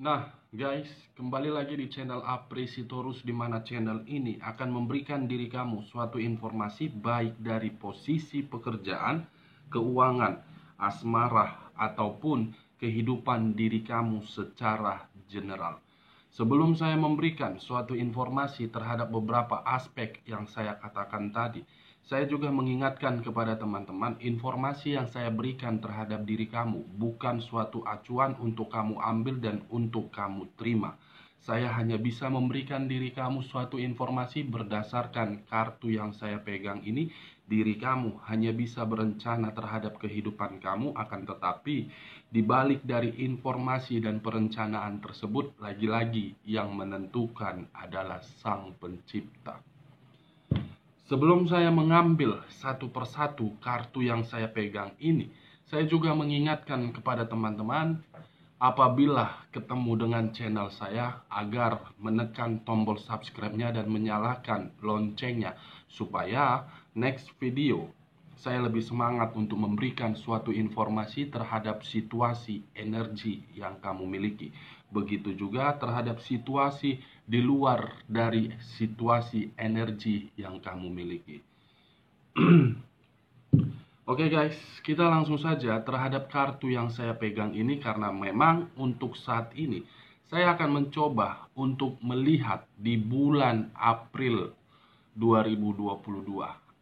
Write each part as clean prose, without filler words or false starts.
Nah, guys, kembali lagi di channel Apresitorus, di mana channel ini akan memberikan diri kamu suatu informasi baik dari posisi pekerjaan, keuangan, asmara, ataupun kehidupan diri kamu secara general. Sebelum saya memberikan suatu informasi terhadap beberapa aspek yang saya katakan tadi, saya juga mengingatkan kepada teman-teman, informasi yang saya berikan terhadap diri kamu bukan suatu acuan untuk kamu ambil dan untuk kamu terima. Saya hanya bisa memberikan diri kamu suatu informasi berdasarkan kartu yang saya pegang ini. Diri kamu hanya bisa berencana terhadap kehidupan kamu, akan tetapi dibalik dari informasi dan perencanaan tersebut, lagi-lagi yang menentukan adalah Sang Pencipta. Sebelum saya mengambil satu persatu kartu yang saya pegang ini, saya juga mengingatkan kepada teman-teman, apabila ketemu dengan channel saya, agar menekan tombol subscribe-nya dan menyalakan loncengnya, supaya next video saya lebih semangat untuk memberikan suatu informasi terhadap situasi energi yang kamu miliki. Begitu juga terhadap situasi di luar dari situasi energi yang kamu miliki. Oke guys, kita langsung saja terhadap kartu yang saya pegang ini, karena memang untuk saat ini saya akan mencoba untuk melihat di bulan April 2022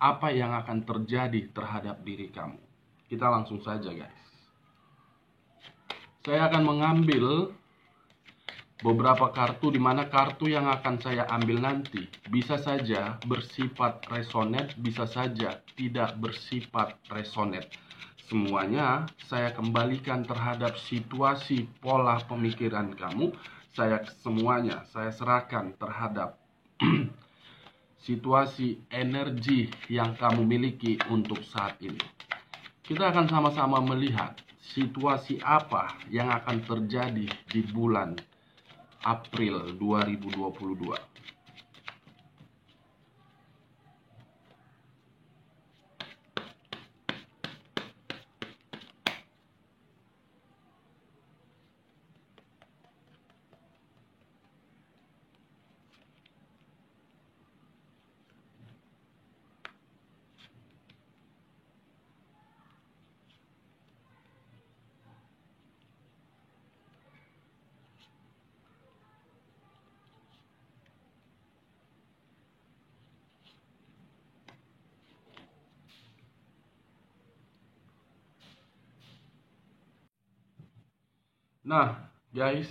apa yang akan terjadi terhadap diri kamu. Kita langsung saja guys. Saya akan mengambil beberapa kartu, di mana kartu yang akan saya ambil nanti bisa saja bersifat resonet, bisa saja tidak bersifat resonet. Semuanya saya kembalikan terhadap situasi pola pemikiran kamu. Semuanya saya serahkan terhadap situasi energi yang kamu miliki untuk saat ini. Kita akan sama-sama melihat situasi apa yang akan terjadi di bulan April 2022. Nah, guys,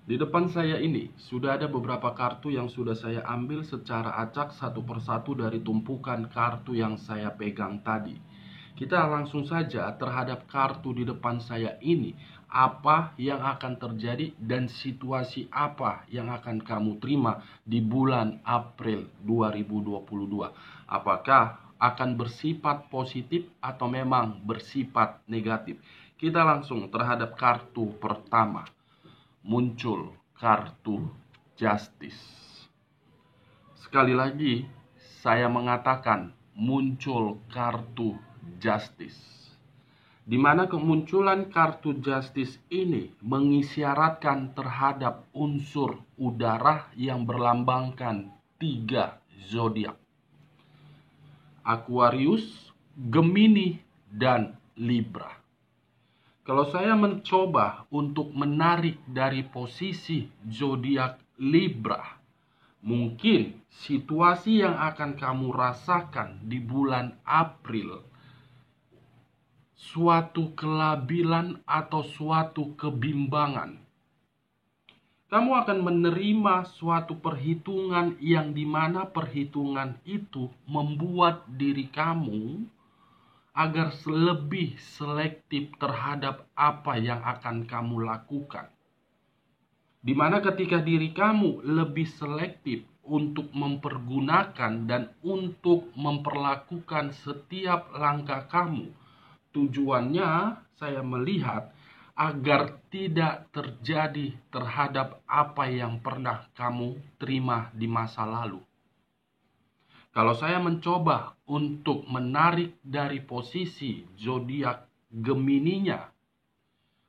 di depan saya ini sudah ada beberapa kartu yang sudah saya ambil secara acak satu persatu dari tumpukan kartu yang saya pegang tadi. Kita langsung saja terhadap kartu di depan saya ini. Apa yang akan terjadi dan situasi apa yang akan kamu terima di bulan April 2022? Apakah akan bersifat positif atau memang bersifat negatif? Kita langsung terhadap kartu pertama. Muncul kartu Justice. Sekali lagi saya mengatakan muncul kartu Justice, di mana kemunculan kartu Justice ini mengisyaratkan terhadap unsur udara yang berlambangkan 3 zodiak: Aquarius, Gemini, dan Libra. Kalau saya mencoba untuk menarik dari posisi zodiak Libra, mungkin situasi yang akan kamu rasakan di bulan April, suatu kelabilan atau suatu kebimbangan. Kamu akan menerima suatu perhitungan yang dimana perhitungan itu membuat diri kamu agar lebih selektif terhadap apa yang akan kamu lakukan. Dimana ketika diri kamu lebih selektif untuk mempergunakan dan untuk memperlakukan setiap langkah kamu, tujuannya saya melihat agar tidak terjadi terhadap apa yang pernah kamu terima di masa lalu. Kalau saya mencoba untuk menarik dari posisi zodiak Gemininya,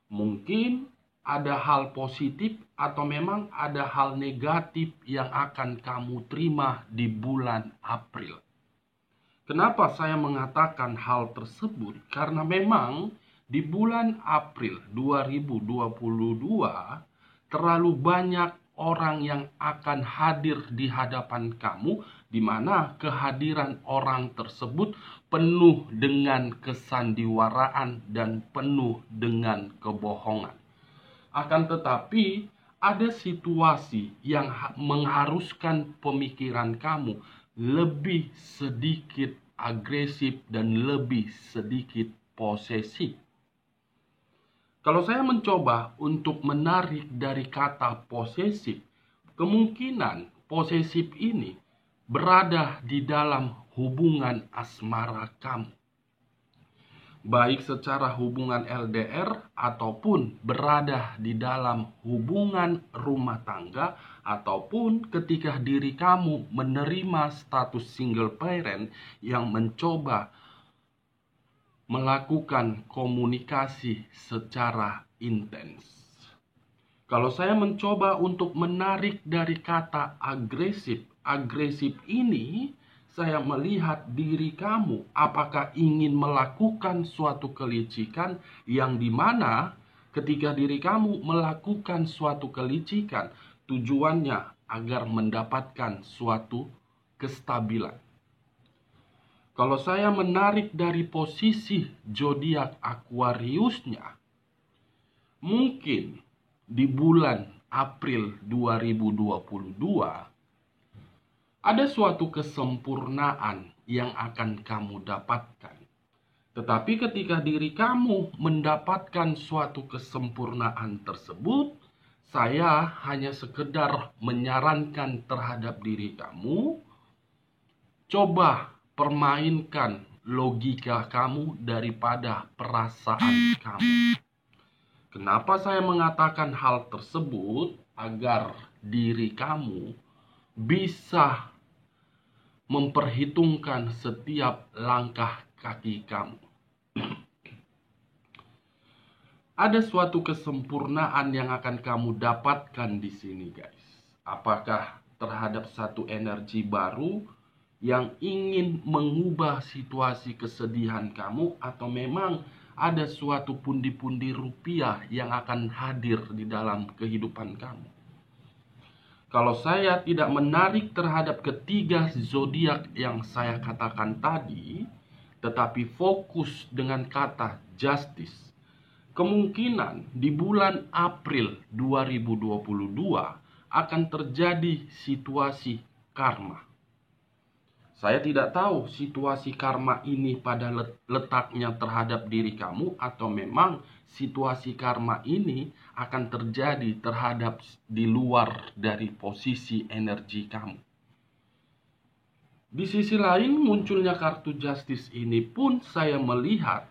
mungkin ada hal positif atau memang ada hal negatif yang akan kamu terima di bulan April. Kenapa saya mengatakan hal tersebut? Karena memang di bulan April 2022 terlalu banyak orang yang akan hadir di hadapan kamu, di mana kehadiran orang tersebut penuh dengan kesandiwaraan dan penuh dengan kebohongan. Akan tetapi, ada situasi yang mengharuskan pemikiran kamu lebih sedikit agresif dan lebih sedikit posesif. Kalau saya mencoba untuk menarik dari kata posesif, kemungkinan posesif ini berada di dalam hubungan asmara kamu. Baik secara hubungan LDR ataupun berada di dalam hubungan rumah tangga, ataupun ketika diri kamu menerima status single parent yang mencoba melakukan komunikasi secara intens. Kalau saya mencoba untuk menarik dari kata agresif ini, saya melihat diri kamu apakah ingin melakukan suatu kelicikan yang dimana ketika diri kamu melakukan suatu kelicikan tujuannya agar mendapatkan suatu kestabilan. Kalau saya menarik dari posisi zodiak Aquariusnya, mungkin di bulan April 2022 ada suatu kesempurnaan yang akan kamu dapatkan. Tetapi ketika diri kamu mendapatkan suatu kesempurnaan tersebut, saya hanya sekedar menyarankan terhadap diri kamu, coba permainkan logika kamu daripada perasaan kamu. Kenapa saya mengatakan hal tersebut? Agar diri kamu bisa memperhitungkan setiap langkah kaki kamu. Ada suatu kesempurnaan yang akan kamu dapatkan di sini, guys. Apakah terhadap satu energi baru yang ingin mengubah situasi kesedihan kamu, atau memang ada suatu pundi-pundi rupiah yang akan hadir di dalam kehidupan kamu? Kalau saya tidak menarik terhadap ketiga zodiak yang saya katakan tadi, tetapi fokus dengan kata justice, kemungkinan di bulan April 2022 akan terjadi situasi karma. Saya tidak tahu situasi karma ini pada letaknya terhadap diri kamu, atau memang situasi karma ini akan terjadi terhadap di luar dari posisi energi kamu. Di sisi lain, munculnya kartu justice ini pun saya melihat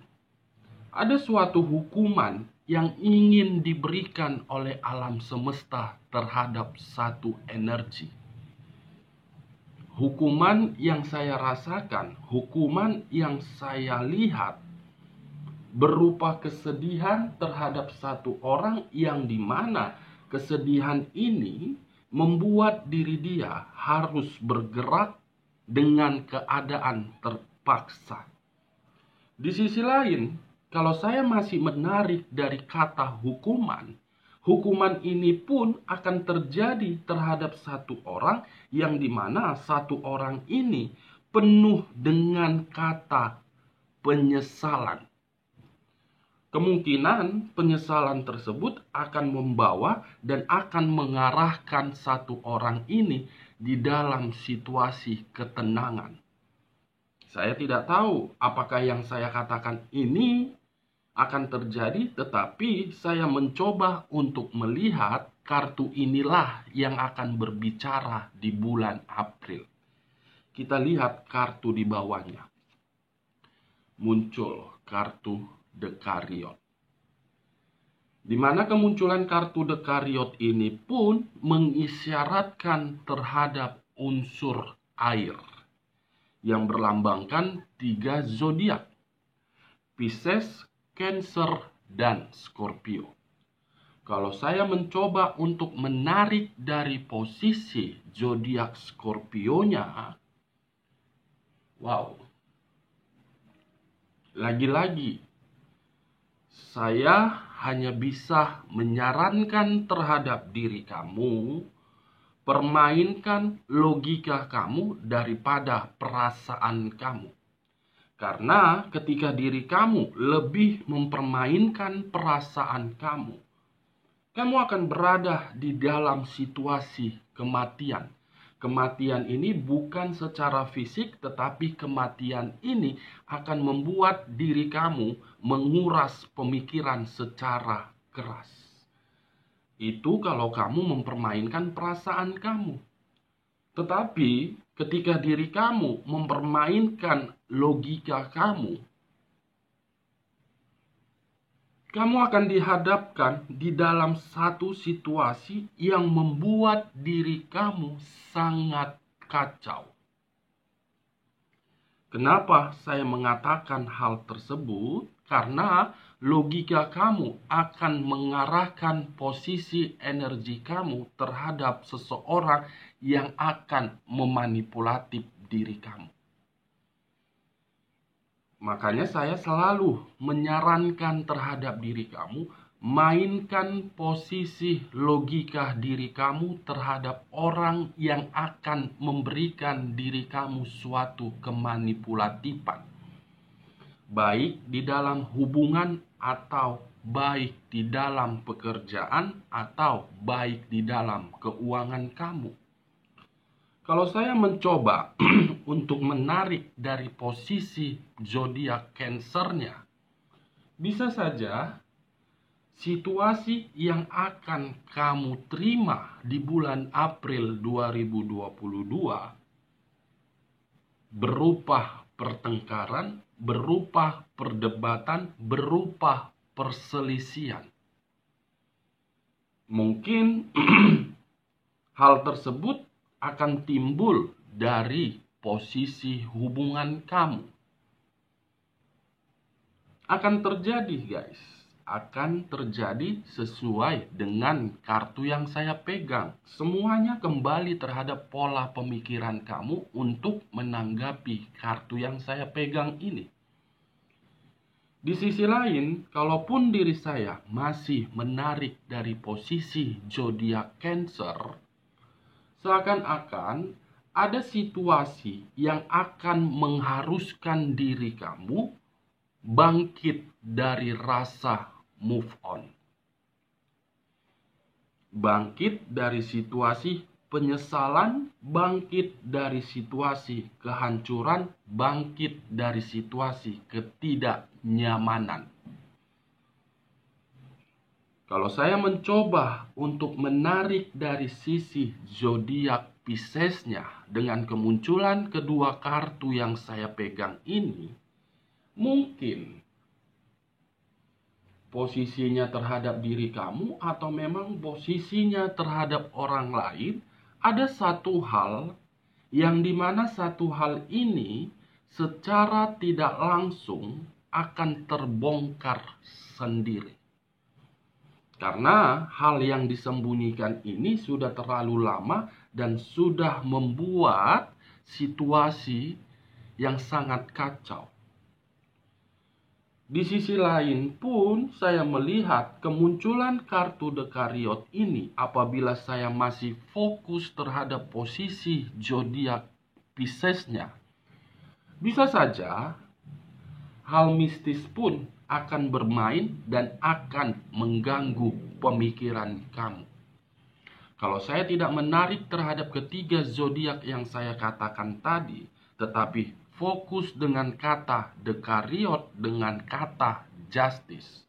ada suatu hukuman yang ingin diberikan oleh alam semesta terhadap satu energi. Hukuman yang saya rasakan, hukuman yang saya lihat berupa kesedihan terhadap satu orang yang dimana kesedihan ini membuat diri dia harus bergerak dengan keadaan terpaksa. Di sisi lain, kalau saya masih menarik dari kata hukuman, hukuman ini pun akan terjadi terhadap satu orang yang dimana satu orang ini penuh dengan kata penyesalan. Kemungkinan penyesalan tersebut akan membawa dan akan mengarahkan satu orang ini di dalam situasi ketenangan. Saya tidak tahu apakah yang saya katakan ini akan terjadi, tetapi saya mencoba untuk melihat kartu inilah yang akan berbicara di bulan April. Kita lihat kartu di bawahnya. Muncul kartu The Chariot. Di mana kemunculan kartu The Chariot ini pun mengisyaratkan terhadap unsur air yang berlambangkan 3 zodiak: Pisces, Cancer, dan Scorpio. Kalau saya mencoba untuk menarik dari posisi zodiak Scorpio-nya, wow. Lagi-lagi, saya hanya bisa menyarankan terhadap diri kamu, permainkan logika kamu daripada perasaan kamu. Karena ketika diri kamu lebih mempermainkan perasaan kamu akan berada di dalam situasi kematian. Kematian ini bukan secara fisik, tetapi kematian ini akan membuat diri kamu menguras pemikiran secara keras. Itu kalau kamu mempermainkan perasaan kamu. Tetapi ketika diri kamu mempermainkan logika kamu akan dihadapkan di dalam satu situasi yang membuat diri kamu sangat kacau. Kenapa saya mengatakan hal tersebut? Karena logika kamu akan mengarahkan posisi energi kamu terhadap seseorang yang akan memanipulatif diri kamu. Makanya saya selalu menyarankan terhadap diri kamu, mainkan posisi logika diri kamu terhadap orang yang akan memberikan diri kamu suatu kemanipulatifan. Baik di dalam hubungan atau baik di dalam pekerjaan atau baik di dalam keuangan kamu. Kalau saya mencoba untuk menarik dari posisi zodiak Cancer-nya, bisa saja situasi yang akan kamu terima di bulan April 2022 berupa pertengkaran, berupa perdebatan, berupa perselisihan. Mungkin hal tersebut akan timbul dari posisi hubungan kamu. Akan terjadi guys, akan terjadi sesuai dengan kartu yang saya pegang. Semuanya kembali terhadap pola pemikiran kamu untuk menanggapi kartu yang saya pegang ini. Di sisi lain, kalaupun diri saya masih menarik dari posisi zodiak Cancer, seakan-akan ada situasi yang akan mengharuskan diri kamu bangkit dari rasa move on. Bangkit dari situasi penyesalan, bangkit dari situasi kehancuran, bangkit dari situasi ketidaknyamanan. Kalau saya mencoba untuk menarik dari sisi zodiak Pisces-nya dengan kemunculan kedua kartu yang saya pegang ini, mungkin posisinya terhadap diri kamu atau memang posisinya terhadap orang lain, ada satu hal yang dimana satu hal ini secara tidak langsung akan terbongkar sendiri. Karena hal yang disembunyikan ini sudah terlalu lama dan sudah membuat situasi yang sangat kacau. Di sisi lain pun saya melihat kemunculan kartu The Chariot ini apabila saya masih fokus terhadap posisi zodiak Pisces-nya. Bisa saja hal mistis pun akan bermain dan akan mengganggu pemikiran kamu. Kalau saya tidak menarik terhadap ketiga zodiak yang saya katakan tadi, tetapi fokus dengan kata The Chariot dengan kata Justice,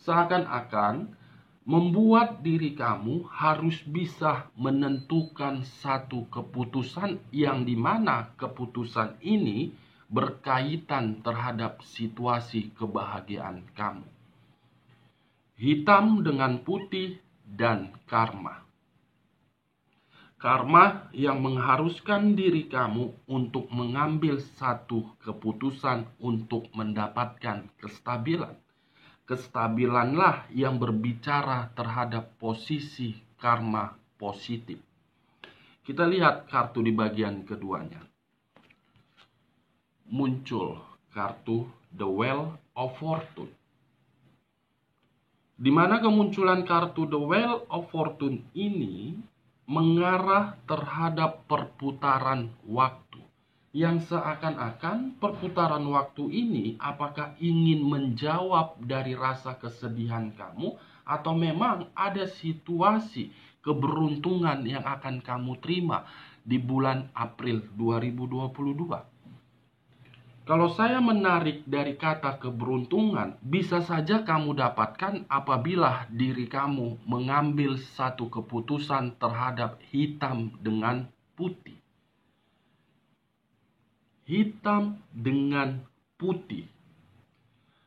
seakan-akan membuat diri kamu harus bisa menentukan satu keputusan yang dimana keputusan ini berkaitan terhadap situasi kebahagiaan kamu. Hitam dengan putih dan karma. Karma yang mengharuskan diri kamu untuk mengambil satu keputusan untuk mendapatkan kestabilan. Kestabilanlah yang berbicara terhadap posisi karma positif. Kita lihat kartu di bagian keduanya. Muncul kartu The Wheel of Fortune. Di mana kemunculan kartu The Wheel of Fortune ini mengarah terhadap perputaran waktu. Yang seakan-akan perputaran waktu ini apakah ingin menjawab dari rasa kesedihan kamu, atau memang ada situasi keberuntungan yang akan kamu terima di bulan April 2022. Kalau saya menarik dari kata keberuntungan, bisa saja kamu dapatkan apabila diri kamu mengambil satu keputusan terhadap hitam dengan putih. Hitam dengan putih.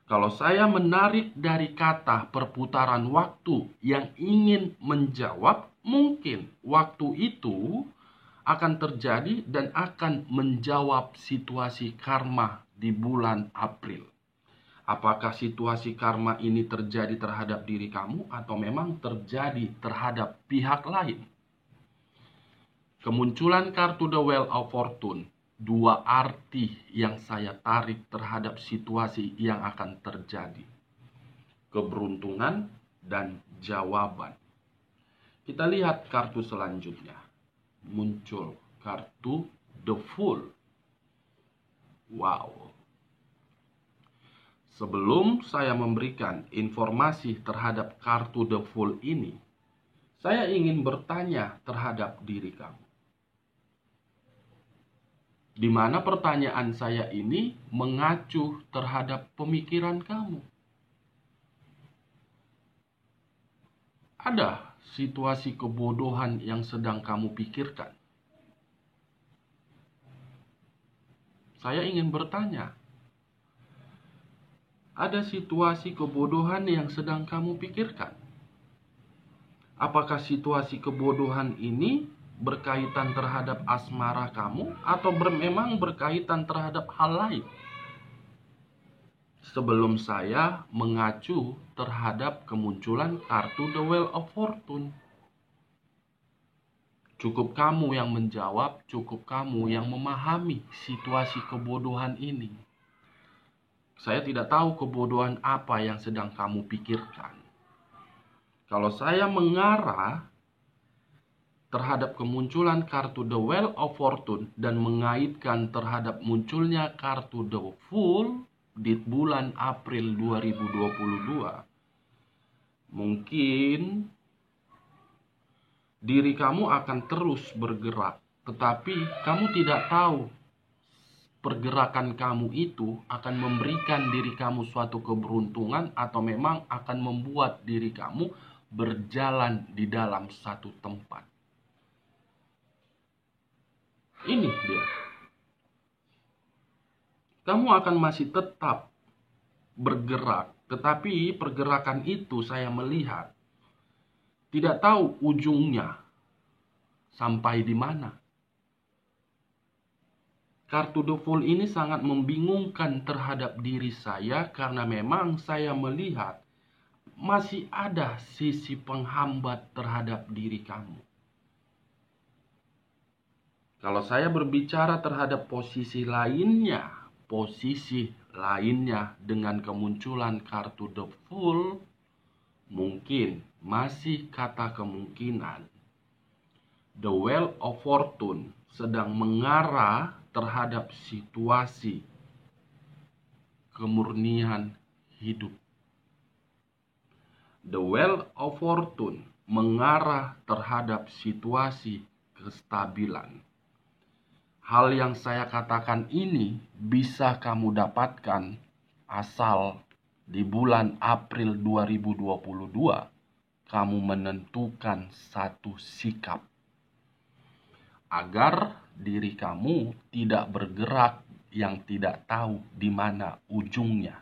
Kalau saya menarik dari kata perputaran waktu yang ingin menjawab, mungkin waktu itu akan terjadi dan akan menjawab situasi karma di bulan April. Apakah situasi karma ini terjadi terhadap diri kamu atau memang terjadi terhadap pihak lain? Kemunculan kartu The Wheel of Fortune, dua arti yang saya tarik terhadap situasi yang akan terjadi. Keberuntungan dan jawaban. Kita lihat kartu selanjutnya. Muncul kartu The Fool. Wow. Sebelum saya memberikan informasi terhadap kartu The Fool ini, saya ingin bertanya terhadap diri kamu. Di mana pertanyaan saya ini mengacu terhadap pemikiran kamu. Ada situasi kebodohan yang sedang kamu pikirkan. Saya ingin bertanya, ada situasi kebodohan yang sedang kamu pikirkan? Apakah situasi kebodohan ini berkaitan terhadap asmara kamu atau memang berkaitan terhadap hal lain? Sebelum saya mengacu terhadap kemunculan kartu The Wheel of Fortune. Cukup kamu yang menjawab, cukup kamu yang memahami situasi kebodohan ini. Saya tidak tahu kebodohan apa yang sedang kamu pikirkan. Kalau saya mengarah terhadap kemunculan kartu The Wheel of Fortune dan mengaitkan terhadap munculnya kartu The Fool di bulan April 2022, mungkin diri kamu akan terus bergerak, tetapi kamu tidak tahu pergerakan kamu itu akan memberikan diri kamu suatu keberuntungan atau memang akan membuat diri kamu berjalan di dalam satu tempat. Ini dia. Kamu akan masih tetap bergerak, tetapi pergerakan itu saya melihat tidak tahu ujungnya sampai di mana. Kartu The Fool ini sangat membingungkan terhadap diri saya karena memang saya melihat masih ada sisi penghambat terhadap diri kamu. Kalau saya berbicara terhadap posisi lainnya dengan kemunculan kartu The Fool, mungkin masih kata kemungkinan The Wheel of Fortune sedang mengarah terhadap situasi kemurnian hidup. The Wheel of Fortune mengarah terhadap situasi kestabilan. Hal yang saya katakan ini bisa kamu dapatkan asal di bulan April 2022 kamu menentukan satu sikap agar diri kamu tidak bergerak yang tidak tahu di mana ujungnya.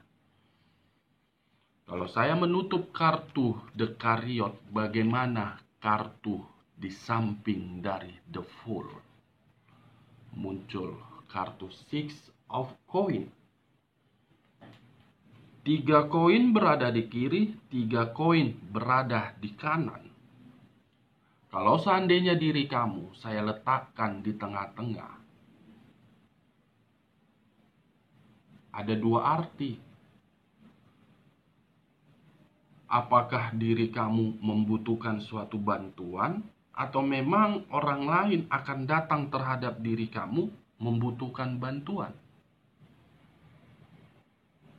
Kalau saya menutup kartu The Chariot, bagaimana kartu di samping dari The Fool? Muncul kartu Six of Coin. 3 koin berada di kiri, 3 koin berada di kanan. Kalau seandainya diri kamu saya letakkan di tengah-tengah, ada dua arti. Apakah diri kamu membutuhkan suatu bantuan, atau memang orang lain akan datang terhadap diri kamu membutuhkan bantuan?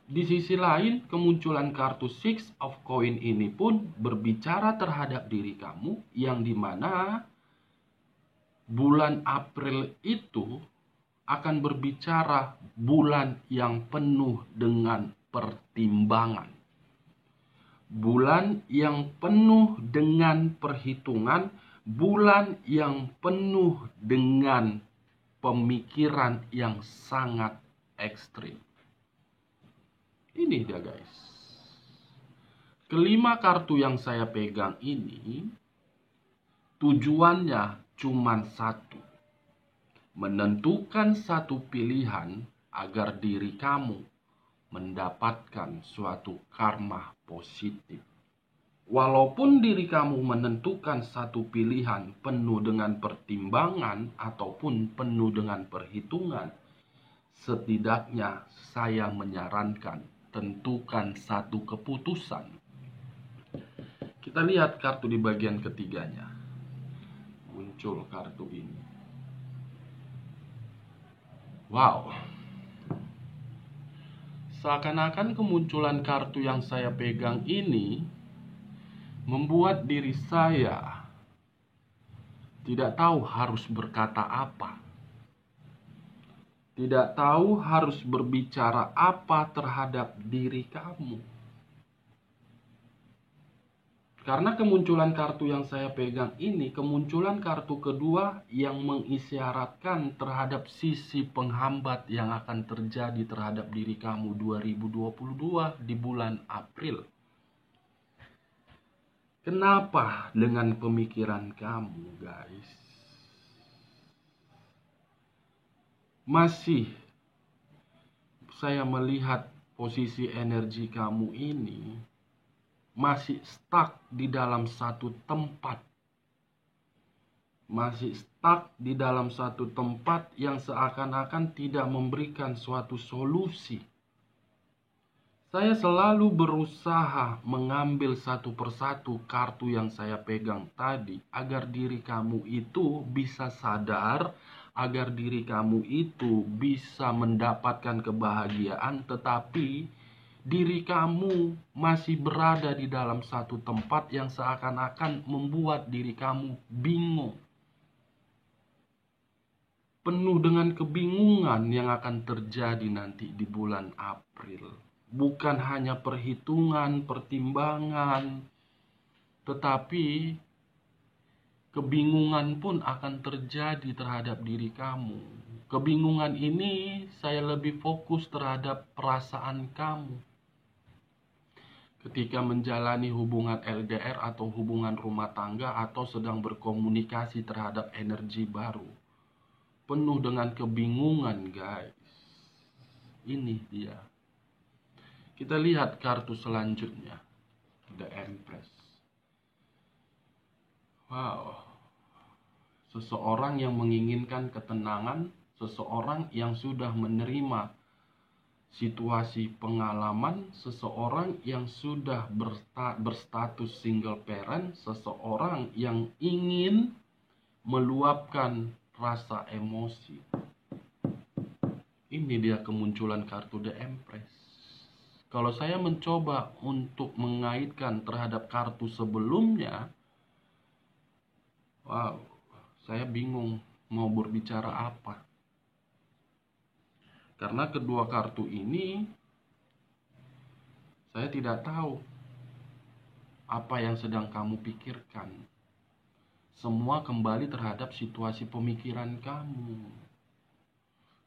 Di sisi lain, kemunculan kartu Six of Coin ini pun berbicara terhadap diri kamu, yang dimana bulan April itu akan berbicara bulan yang penuh dengan pertimbangan. Bulan yang penuh dengan perhitungan, bulan yang penuh dengan pemikiran yang sangat ekstrim. Ini dia guys. Kelima kartu yang saya pegang ini tujuannya cuma satu. Menentukan satu pilihan agar diri kamu mendapatkan suatu karma positif. Walaupun diri kamu menentukan satu pilihan penuh dengan pertimbangan ataupun penuh dengan perhitungan, setidaknya saya menyarankan tentukan satu keputusan. Kita lihat kartu di bagian ketiganya. Muncul kartu ini. Wow. Seakan-akan kemunculan kartu yang saya pegang ini membuat diri saya tidak tahu harus berkata apa. Tidak tahu harus berbicara apa terhadap diri kamu. Karena kemunculan kartu yang saya pegang ini, kemunculan kartu kedua yang mengisyaratkan terhadap sisi penghambat yang akan terjadi terhadap diri kamu 2022 di bulan April. Kenapa dengan pemikiran kamu, guys? Masih saya melihat posisi energi kamu ini masih stuck di dalam satu tempat. Masih stuck di dalam satu tempat yang seakan-akan tidak memberikan suatu solusi. Saya selalu berusaha mengambil satu persatu kartu yang saya pegang tadi agar diri kamu itu bisa sadar, agar diri kamu itu bisa mendapatkan kebahagiaan, tetapi diri kamu masih berada di dalam satu tempat yang seakan-akan membuat diri kamu bingung. Penuh dengan kebingungan yang akan terjadi nanti di bulan April. Bukan hanya perhitungan, pertimbangan, tetapi kebingungan pun akan terjadi terhadap diri kamu. Kebingungan ini saya lebih fokus terhadap perasaan kamu. Ketika menjalani hubungan LDR atau hubungan rumah tangga atau sedang berkomunikasi terhadap energi baru. Penuh dengan kebingungan, guys. Ini dia. Kita lihat kartu selanjutnya. The Empress. Wow. Seseorang yang menginginkan ketenangan, seseorang yang sudah menerima situasi pengalaman, seseorang yang sudah berstatus single parent, seseorang yang ingin meluapkan rasa emosi. Ini dia kemunculan kartu The Empress. Kalau saya mencoba untuk mengaitkan terhadap kartu sebelumnya, wow, saya bingung mau berbicara apa. Karena kedua kartu ini, saya tidak tahu apa yang sedang kamu pikirkan. Semua kembali terhadap situasi pemikiran kamu.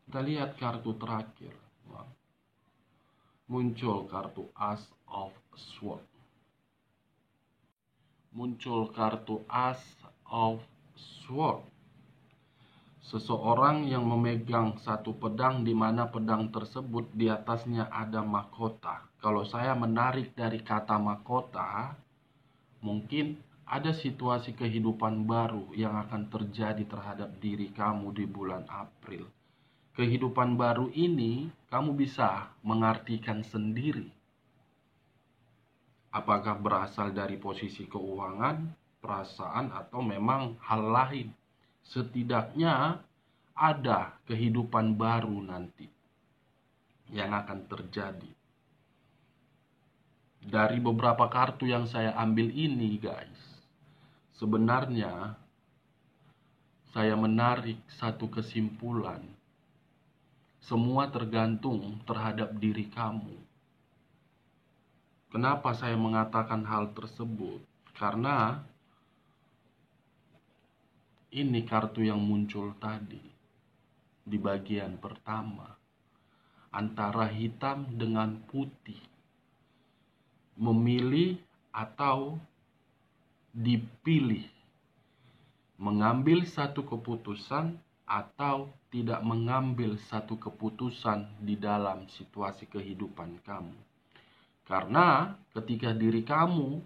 Kita lihat kartu terakhir. Wow. Muncul kartu As of Swords. Muncul kartu As of Swords. seseorang yang memegang satu pedang di mana pedang tersebut di atasnya ada mahkota. Kalau saya menarik dari kata mahkota, mungkin ada situasi kehidupan baru yang akan terjadi terhadap diri kamu di bulan April. Kehidupan baru ini kamu bisa mengartikan sendiri. Apakah berasal dari posisi keuangan, perasaan, atau memang hal lain. Setidaknya ada kehidupan baru nanti yang akan terjadi. Dari beberapa kartu yang saya ambil ini, guys, sebenarnya saya menarik satu kesimpulan. Semua tergantung terhadap diri kamu. Kenapa saya mengatakan hal tersebut? Karena ini kartu yang muncul tadi di bagian pertama, antara hitam dengan putih, memilih atau dipilih, mengambil satu keputusan atau tidak mengambil satu keputusan di dalam situasi kehidupan kamu. Karena ketika diri kamu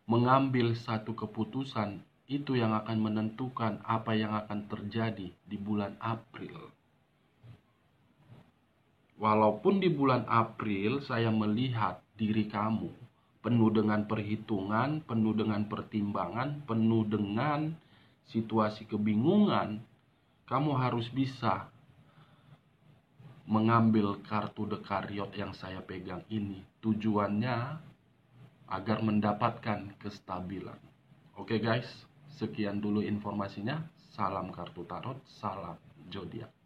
mengambil satu keputusan, itu yang akan menentukan apa yang akan terjadi di bulan April. Walaupun di bulan April saya melihat diri kamu penuh dengan perhitungan, penuh dengan pertimbangan, penuh dengan situasi kebingungan, kamu harus bisa mengambil kartu The Chariot yang saya pegang ini. Tujuannya agar mendapatkan kestabilan. Oke guys, sekian dulu informasinya. Salam kartu tarot, salam zodiak.